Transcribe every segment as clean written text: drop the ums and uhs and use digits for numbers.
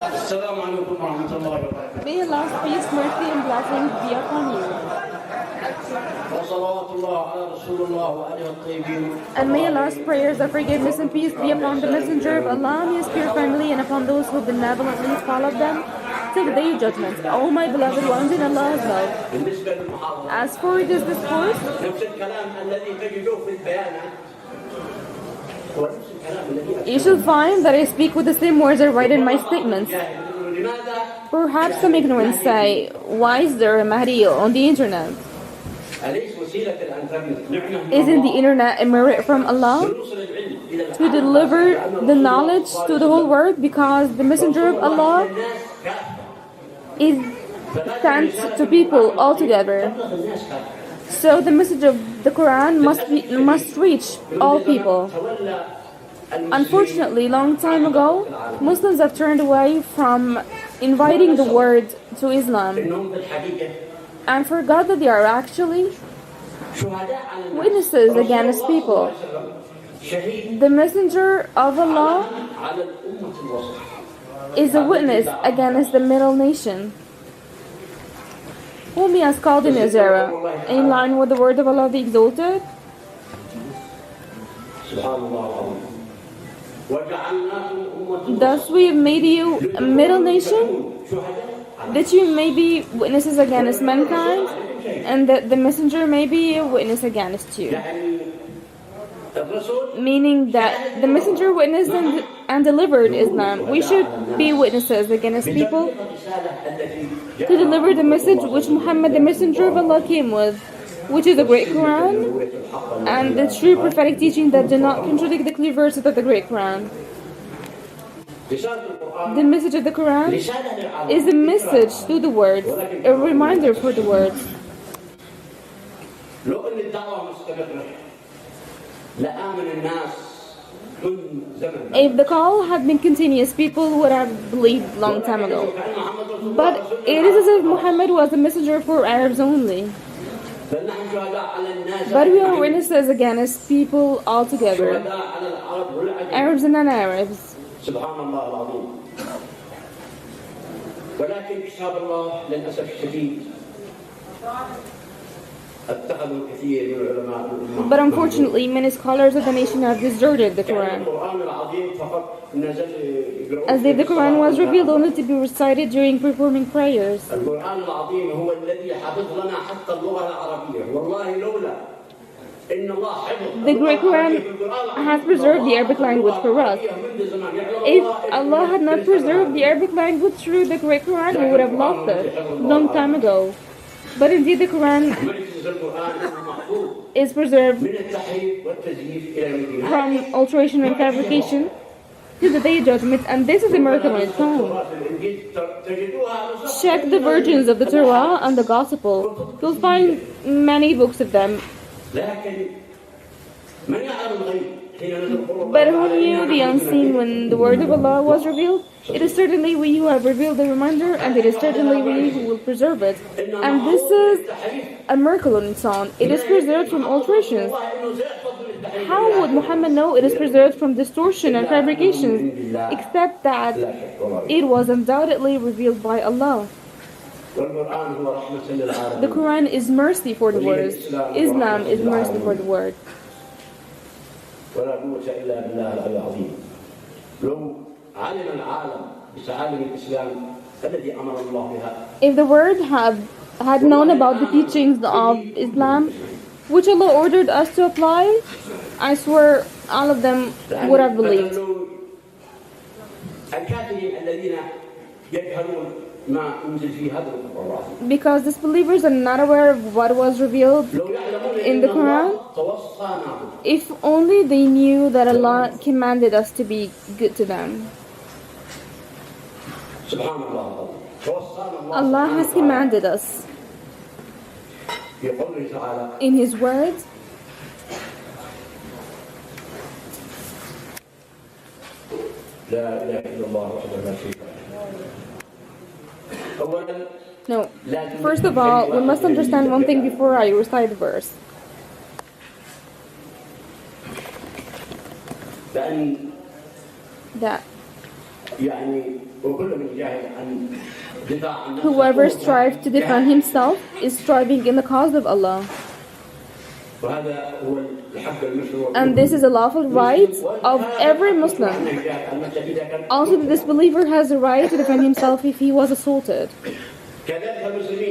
السلام عليكم ورحمة الله وبركاته. May Allah's peace, mercy, and blessings be upon you. وصلوات الله على رسول الله وآله الطيبين. And may Allah's prayers of forgiveness and peace be upon the Messenger of Allah and His pure family, and upon those who benevolently followed them till the day of judgment. O my beloved ones in Allah's love. بالنسبة للمحاضرة. As for this discourse, نفس الكلام الذي تجده في البيانات. هو نفس الكلام الذي. you shall find that I speak with the same words I write in my statements. لماذا؟ Perhaps some ignorance say, why is there a Mahdi on the internet? أليس وسيلة الإنترنت نعمة؟ Isn't the internet a merit from Allah لنوصل العلم إلى to deliver the knowledge to the whole world, because the Messenger of Allah الناس كافة. is sent to people altogether. تبلغ الناس كافة. So the message of the Quran must reach all people. تولى Unfortunately, long time ago, Muslims have turned away from inviting the word to Islam إنهم بالحقيقة and forgot that they are actually شهداء على الناس. witnesses against people. شهيد The Messenger of Allah على الأمة الوسط. is a witness against the middle nation, whom He has called in His era, in line with the word of Allah the Exalted. سبحان الله العظيم. وجعلناكم أمة Thus we have made you a middle nation, شهداء. that you may be witnesses against mankind, and that the messenger may be a witness against you. يعني الرسول Meaning that the messenger witnessed and delivered Islam. We should be witnesses against people الرسالة التي to deliver the message which Muhammad, the messenger of Allah, came with, which is the great Quran and the true prophetic teaching that do not contradict the clear verses of the great Quran. رسالة القرآن The message of the Quran رسالة للعالم. is a message through the words, a reminder for the words. لو أن الدعوة مستمرة لآمن الناس من زمن. If the call had been continuous, people would have believed long time ago. كأن محمد رسول الله But it is as if Muhammad was a messenger for Arabs only. بل نحن شهداء على الناس. But we are witnesses against people altogether, شهداء على العرب والعجم. Arabs and non-Arabs. سبحان الله العظيم. ولكن كتاب الله للأسف الشديد اتخذوا كثير من علماء الأمة. But unfortunately, many scholars of the nation have deserted the Quran, القرآن العظيم فقط نزل يقرؤون as if the Quran was revealed only to be recited during performing prayers. القرآن العظيم هو الذي حفظ لنا حتى اللغة العربية. والله لولا إن الله حفظ The great Quran has preserved the Arabic language for us. If Allah had not preserved the Arabic language through the great Quran, we would have lost it long time ago. But indeed, the Quran is preserved من التحريف والتزييف إلى المدينة. from alteration and fabrication to the day of judgment, and this is a miracle on its own. تجدوها Check the virgins of the Torah and the Gospel. You'll find many books of them. لكن من يعلم الغيب حين نزل القرآن. But who knew the unseen when the word of Allah was revealed? It is certainly we who have revealed the reminder, and it is certainly we who will preserve it. And this is a miracle on its own. It is preserved from alterations. How would Muhammad know it is preserved from distortion and fabrications, except that it was undoubtedly revealed by Allah? والقرآن هو رحمة للعالمين. The Quran is mercy for the words. Islam is mercy for the word. ولا قوة إلا بالله العلي العظيم. لو علم العالم بتعاليم الإسلام الذي أمر الله بها. If the world had known about the teachings of Islam, which Allah ordered us to apply, I swear all of them would have believed. الكافرين الذين يجهلون ما أنزل في هذا القرآن. Because disbelievers are not aware of what was revealed لو يعلمون in the إن Quran, الله توصانا. if only they knew that Allah commanded us to be good to them. سبحان الله العظيم. توصانا الله. Allah has commanded us في قوله تعالى. in His words, لا إله إلا الله وحده لا شريك له. أولا no. First of all, we must understand one thing before I recite the verse. لأن That يعني وكل من Whoever strives to defend himself is striving in the cause of Allah. And this is a lawful right of every Muslim. Also, the disbeliever has the right to defend himself if he was assaulted.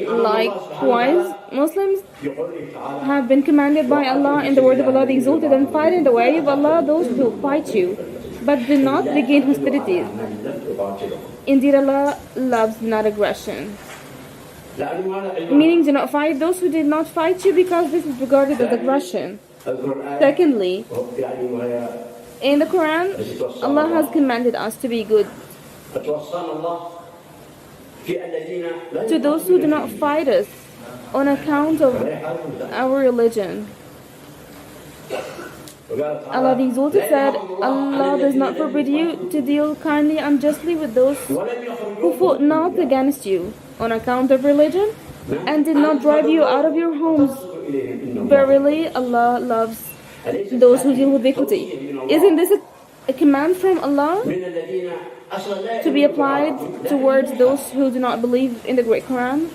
Likewise, Muslims have been commanded by Allah in the word of Allah, the Exalted, and fight in the way of Allah those who fight you, but do not begin hostilities. Indeed, Allah loves not aggression. Meaning, do not fight those who did not fight you, because this is regarded as aggression. Secondly, in the Quran, Allah has commanded us to be good to those who do not fight us on account of our religion. Allah the Exalted said, Allah does not forbid you to deal kindly and justly with those who fought not against you on account of religion and did not drive you out of your homes. Verily, Allah loves those who deal with equity. Isn't this a command from Allah to be applied towards those who do not believe in the Great Quran?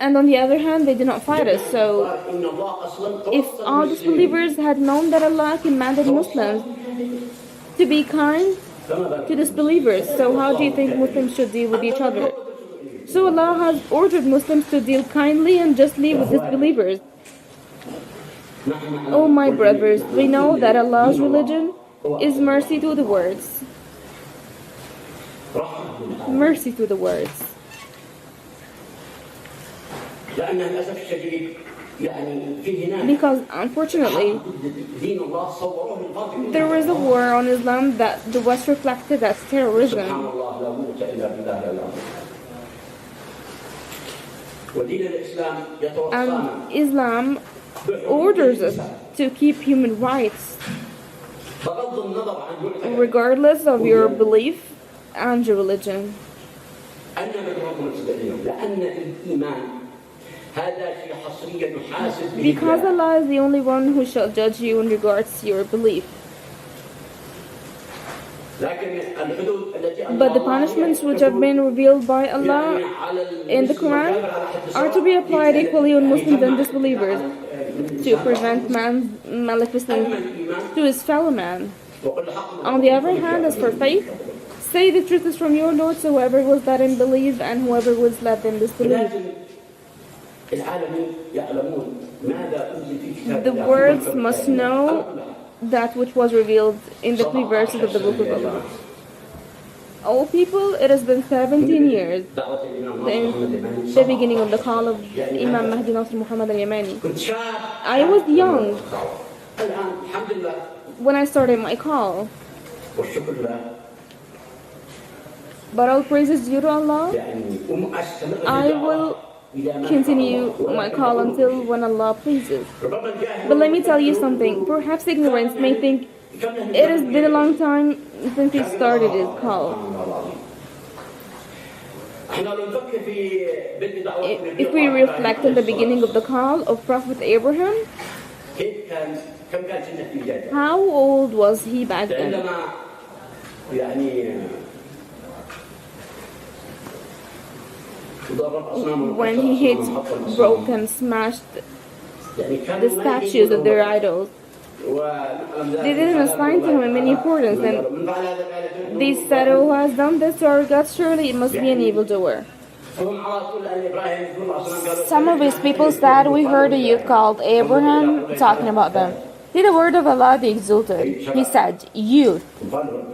And on the other hand, they did not fight us. So, if all disbelievers had known that Allah commanded Muslims to be kind to disbelievers, so how do you think Muslims should deal with each other? So Allah has ordered Muslims to deal kindly and justly with disbelievers. Oh my brothers, we know that Allah's religion is mercy to the words. Mercy to the words. Because unfortunately, there was a war on Islam that the West reflected as terrorism. And Islam orders us to keep human rights regardless of your belief and your religion. Because Allah is the only one who shall judge you in regards to your belief. But the punishments which have been revealed by Allah in the Quran are to be applied equally on Muslims and disbelievers to prevent man's maleficence to his fellow man. On the other hand, as for faith, say the truth is from your Lord, so whoever was let them believe and whoever was let them disbelieve. The worlds must know that which was revealed in the 3 verses of the Book of Allah. O people, it has been 17 years since the beginning of the call of Imam Mahdi Nasser Mohammed Al-Yamani. I was young when I started my call. But all praises due to Allah. I will continue my call until when Allah pleases. But let me tell you something. Perhaps ignorance may think it has been a long time since he started his call. If we reflect on the beginning of the call of Prophet Abraham, how old was he back then? When he hit, broke and smashed the statues of their idols. They didn't assign to him any importance, and they said, "Who has done this to our God? Surely it must be an evildoer." Some of his people said, "We heard a youth called Abraham talking about them." Did the word of Allah the Exalted? He said, "Youth.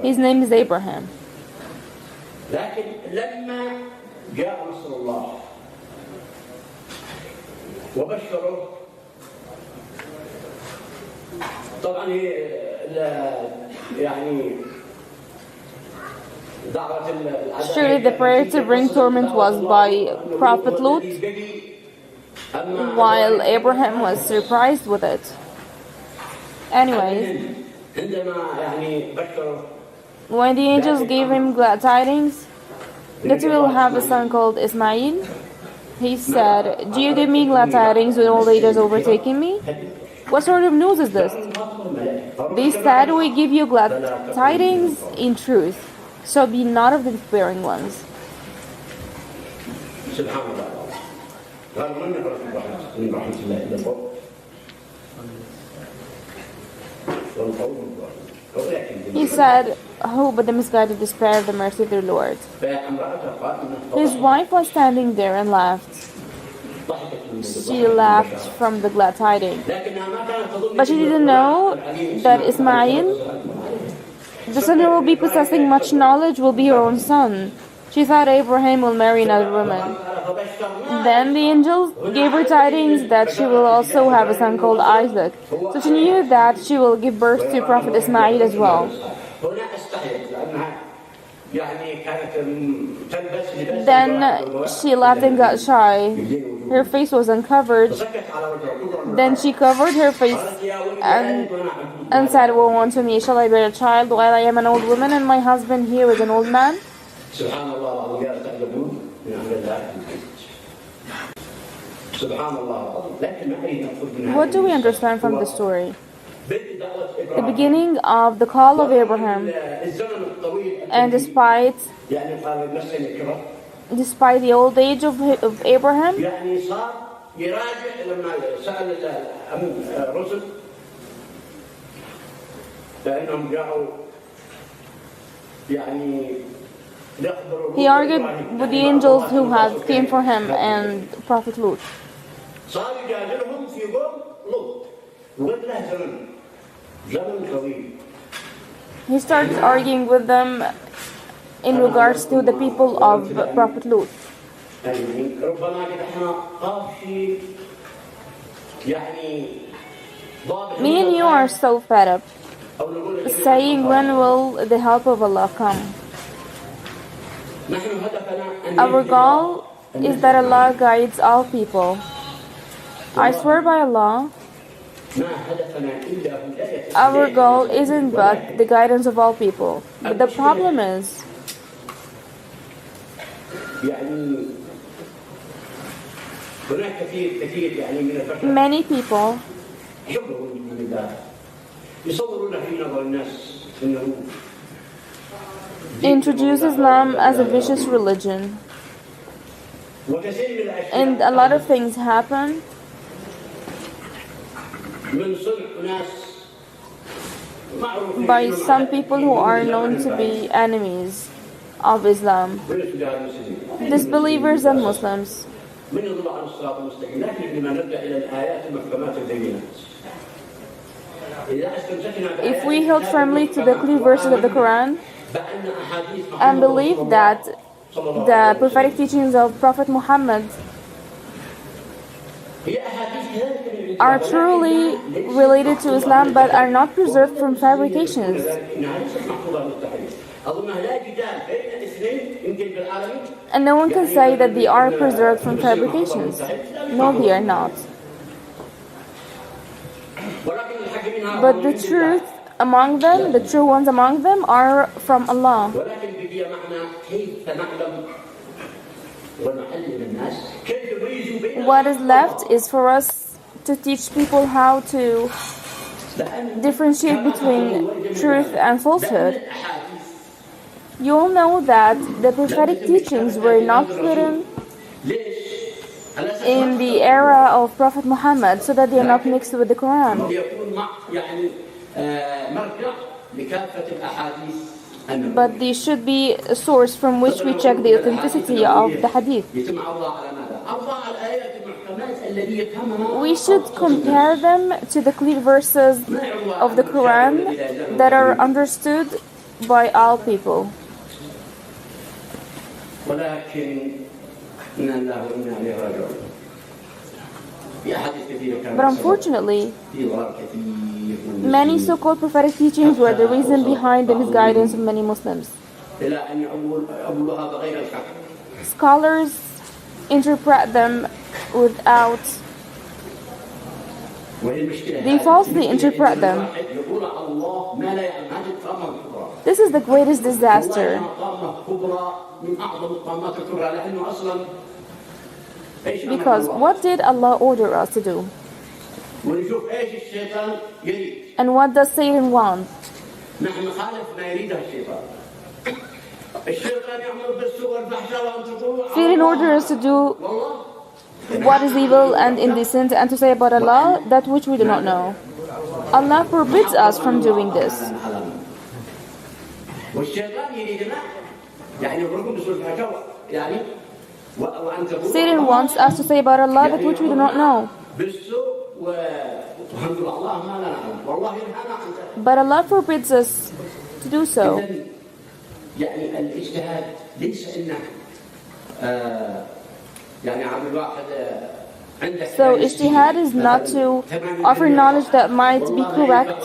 His name is Abraham." جاء نصر الله وبشره طبعا يعني Surely the prayer to bring torment was by Prophet Lut, while Abraham was surprised with it. Anyways, when the angels gave him glad tidings that he will have a son called Ismail, he said, "Do you give me glad tidings with old age has overtaken me? What sort of news is this?" They said, "We give you glad tidings in truth, so be not of the despairing ones." He said, "Who but the misguided despair of the mercy of their Lord?" His wife was standing there and laughed. She laughed from the glad tidings. But she didn't know that Ismail, the son who will be possessing much knowledge, will be her own son. She thought Abraham will marry another woman. Then the angel gave her tidings that she will also have a son called Isaac. So she knew that she will give birth to Prophet Ismail as well. Then she laughed and got shy. Her face was uncovered. Then she covered her face and said, "Woe unto me, shall I bear a child while I am an old woman and my husband here is an old man?" What do we understand from the story? The beginning of the call of Abraham, and despite the old age of Abraham, he argued with the angels who had came for him and Prophet Lut. He starts arguing with them in regards to the people of Prophet Lut. Me and you are so fed up, saying, "When will the help of Allah come?" Our goal is that Allah guides all people. I swear by Allah, our goal isn't but the guidance of all people. But the problem is, many people introduce Islam as a vicious religion, and a lot of things happen by some people who are known to be enemies of Islam, disbelievers and Muslims. If we hold firmly to the clear verses of the Quran and believe that the prophetic teachings of Prophet Muhammad are truly related to Islam but are not preserved from fabrications, and no one can say that they are preserved from fabrications. No, they are not. But the truth among them, the true ones among them, are from Allah. What is left is for us to teach people how to differentiate between truth and falsehood. You all know that the prophetic teachings were not written in the era of Prophet Muhammad so that they are not mixed with the Quran. But they should be a source from which we check the authenticity of the hadith. We should compare them to the clear verses of the Quran that are understood by all people. But unfortunately, many so-called prophetic teachings were the reason behind the misguidance of many Muslims. Scholars interpret them without, they falsely interpret them. This is the greatest disaster. Because what did Allah order us to do? ونشوف ايش الشيطان يريد. And what does Satan want? نحن نخالف ما يريده الشيطان. الشيطان يأمر بالسوء والفحشاء وأن تقولوا Satan orders us to do what is evil and indecent and to say about Allah that which we do not know. Allah forbids us from doing this. Satan wants us to say about Allah that which we do not know. But Allah forbids us to do so. So ijtihad is not to offer knowledge that might be correct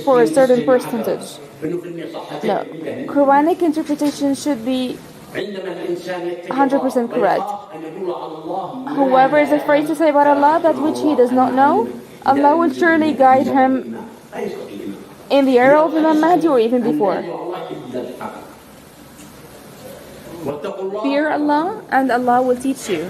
for a certain percentage. No, Quranic interpretation should be 100% correct. Whoever is afraid to say about Allah that which he does not know, Allah will surely guide him in the era of Imam Mahdi or even before. Fear Allah and Allah will teach you.